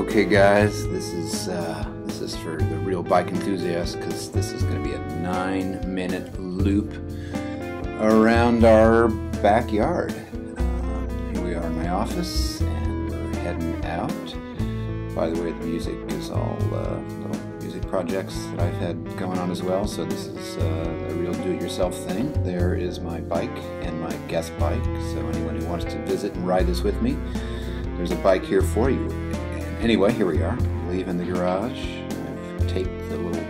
Okay guys, this is for the real bike enthusiasts, because this is going to be a 9-minute loop around our backyard. Here we are in my office and we're heading out. By the way, the music is all little music projects that I've had going on as well, so this is a real do-it-yourself thing. There is my bike and my guest bike, so anyone who wants to visit and ride this with me, there's a bike here for you. Anyway, here we are, leaving the garage. I've taped the little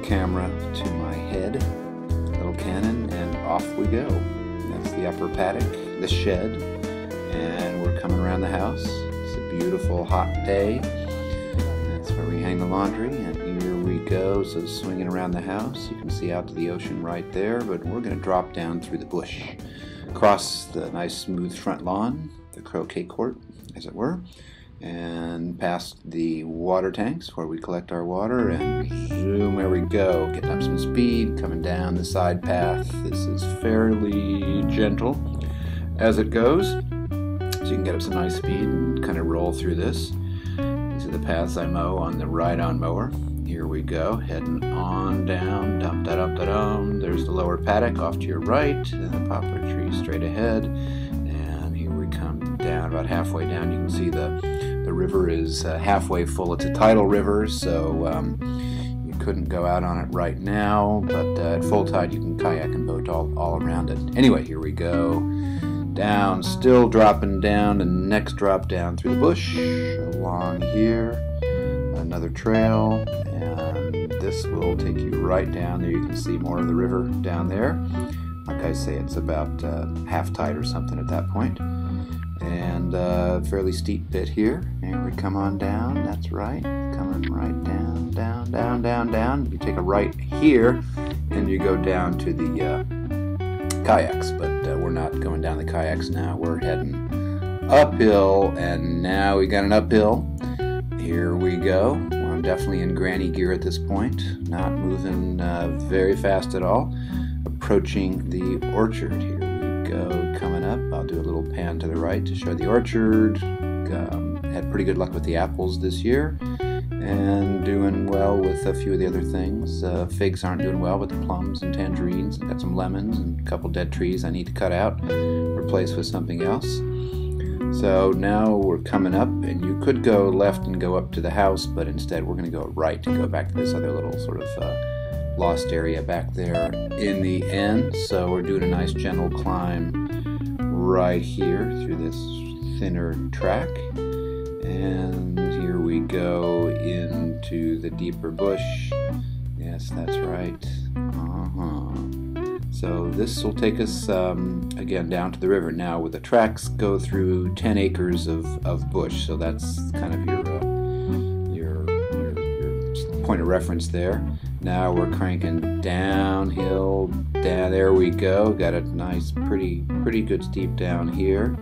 camera to my head, little Canon, and off we go. That's the upper paddock, the shed, and we're coming around the house. It's a beautiful hot day. That's where we hang the laundry, and here we go. So swinging around the house, you can see out to the ocean right there, but we're going to drop down through the bush, across the nice smooth front lawn, the croquet court, as it were, and past the water tanks where we collect our water, and zoom, there we go, getting up some speed, coming down the side path. This is fairly gentle as it goes, so you can get up some nice speed and kind of roll through this. These are the paths I mow on the ride-on mower. Here we go, heading on down, dum-da-dum-da-dum. There's the lower paddock off to your right, and the poplar tree straight ahead, and here we come down, about halfway down. You can see the river is halfway full. It's a tidal river, so you couldn't go out on it right now, but at full tide you can kayak and boat all around it. Anyway, here we go. Down, still dropping down, and next drop down through the bush, along here, another trail, and this will take you right down there. You can see more of the river down there. Like I say, it's about half tide or something at that point. And fairly steep bit here. And we come on down, that's right, coming right down, down, down, down, down. You take a right here, and you go down to the kayaks, but we're not going down the kayaks now. We're heading uphill, and now we got an uphill. Here we go. Well, I'm definitely in granny gear at this point, not moving very fast at all. Approaching the orchard. Here we go, coming up. I'll do a little pan to the right to show the orchard. Had pretty good luck with the apples this year, and doing well with a few of the other things. Figs aren't doing well, but the plums and tangerines, and got some lemons and a couple dead trees I need to cut out, replace with something else. So now we're coming up, and you could go left and go up to the house, but instead we're going to go right to go back to this other little sort of lost area back there in the end. So we're doing a nice gentle climb right here through this thinner track, and here we go into the deeper bush. Yes, that's right. So this will take us again down to the river. Now with the tracks go through 10 acres of bush, so that's kind of your point of reference there. Now we're cranking downhill. There we go. Got a nice, pretty good steep down here.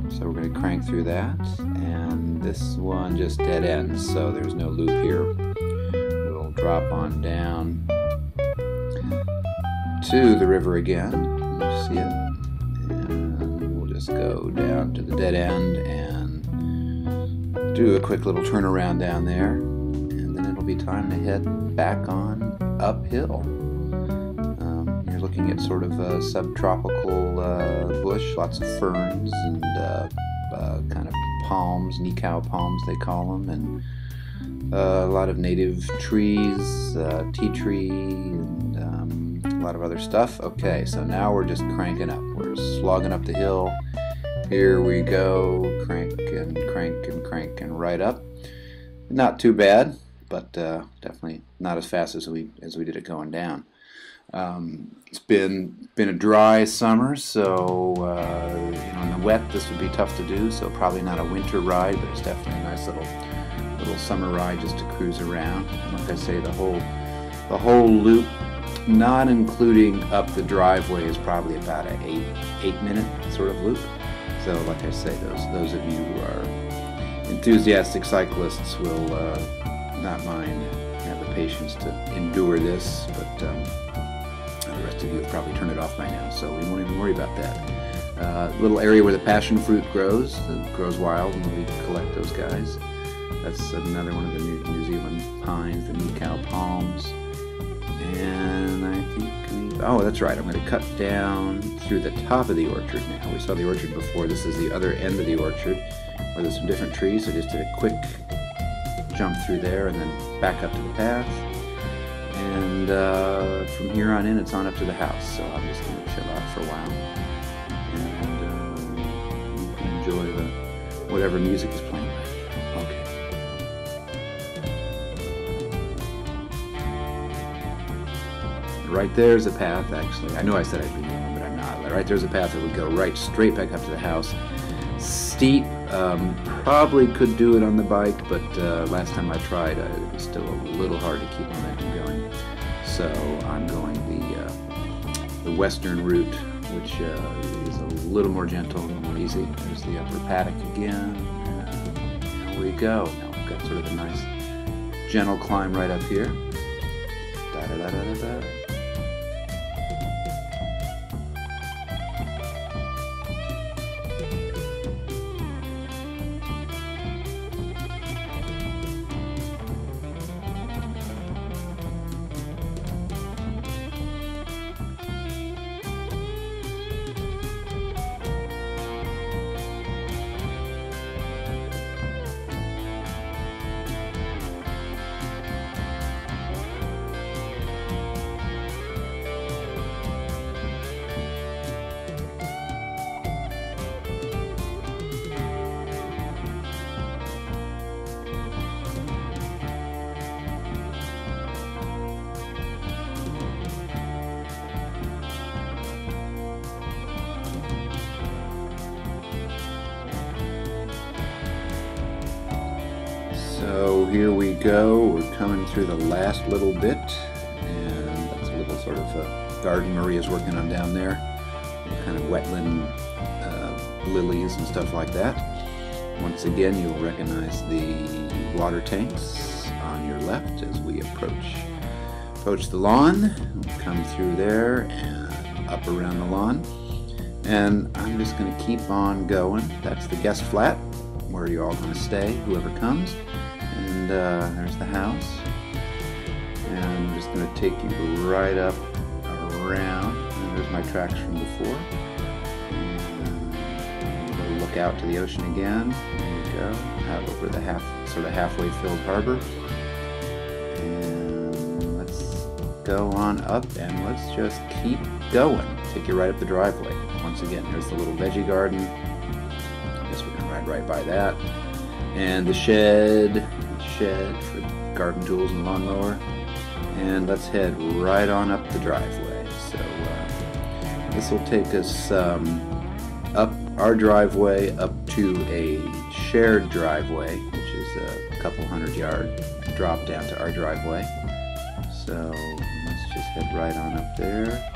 So we're going to crank through that. And this one just dead ends, so there's no loop here. We'll drop on down to the river again. You see it? And we'll just go down to the dead end and do a quick little turnaround down there. And then it'll be time to head back on uphill. You're looking at sort of a subtropical bush, lots of ferns and kind of palms, Nikau palms they call them, and a lot of native trees, tea tree, and a lot of other stuff. Okay, so now we're just cranking up. We're slogging up the hill. Here we go, crank and crank and crank and right up. Not too bad, but definitely not as fast as we did it going down. It's been a dry summer, so in the wet this would be tough to do. So probably not a winter ride, but it's definitely a nice little summer ride just to cruise around. And like I say, the whole loop, not including up the driveway, is probably about an 8-minute sort of loop. So like I say, those of you who are enthusiastic cyclists will not mind, have the patience to endure this, but the rest of you have probably turned it off by now, so we won't even worry about that. Little area where the passion fruit grows. It grows wild, and we collect those guys. That's another one of the New Zealand pines, the new cow palms. And I think, oh, that's right, I'm going to cut down through the top of the orchard now. We saw the orchard before. This is the other end of the orchard where there's some different trees. So I just did a quick jump through there and then back up to the path. And from here on in, it's on up to the house. So I'm just going to chill out for a while and enjoy whatever music is playing. Okay. Right there's a path, actually. I know I said I'd be doing one, but I'm not. Right there's a path that would go right straight back up to the house. Steep, probably could do it on the bike, but last time I tried, it was still a little hard to keep momentum going. So I'm going the western route, which is a little more gentle and more easy. There's the upper paddock again. There we go. Now we've got sort of a nice gentle climb right up here. Da-da-da-da-da-da. So here we go, we're coming through the last little bit, and that's a little sort of a garden Maria's working on down there, kind of wetland lilies and stuff like that. Once again, you'll recognize the water tanks on your left as we approach the lawn. We'll come through there and up around the lawn, and I'm just going to keep on going. That's the guest flat where you're all going to stay, whoever comes. And there's the house, and I'm just going to take you right up around, and there's my tracks from before, and we'll look out to the ocean again. There you go, out over the sort of halfway filled harbor, and let's go on up, and let's just keep going. Take you right up the driveway. Once again, here's the little veggie garden. I guess we can ride right by that, and the shed for garden tools and lawnmower, and let's head right on up the driveway. So this will take us up our driveway up to a shared driveway, which is a couple 100-yard drop down to our driveway. So let's just head right on up there.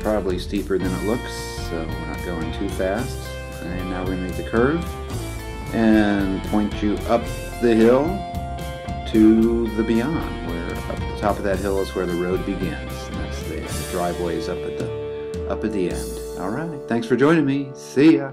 Probably steeper than it looks, so we're not going too fast. And now we're going to make the curve and point you up the hill to the beyond, where up the top of that hill is where the road begins. And that's the driveway is up at the end. All right, thanks for joining me. See ya.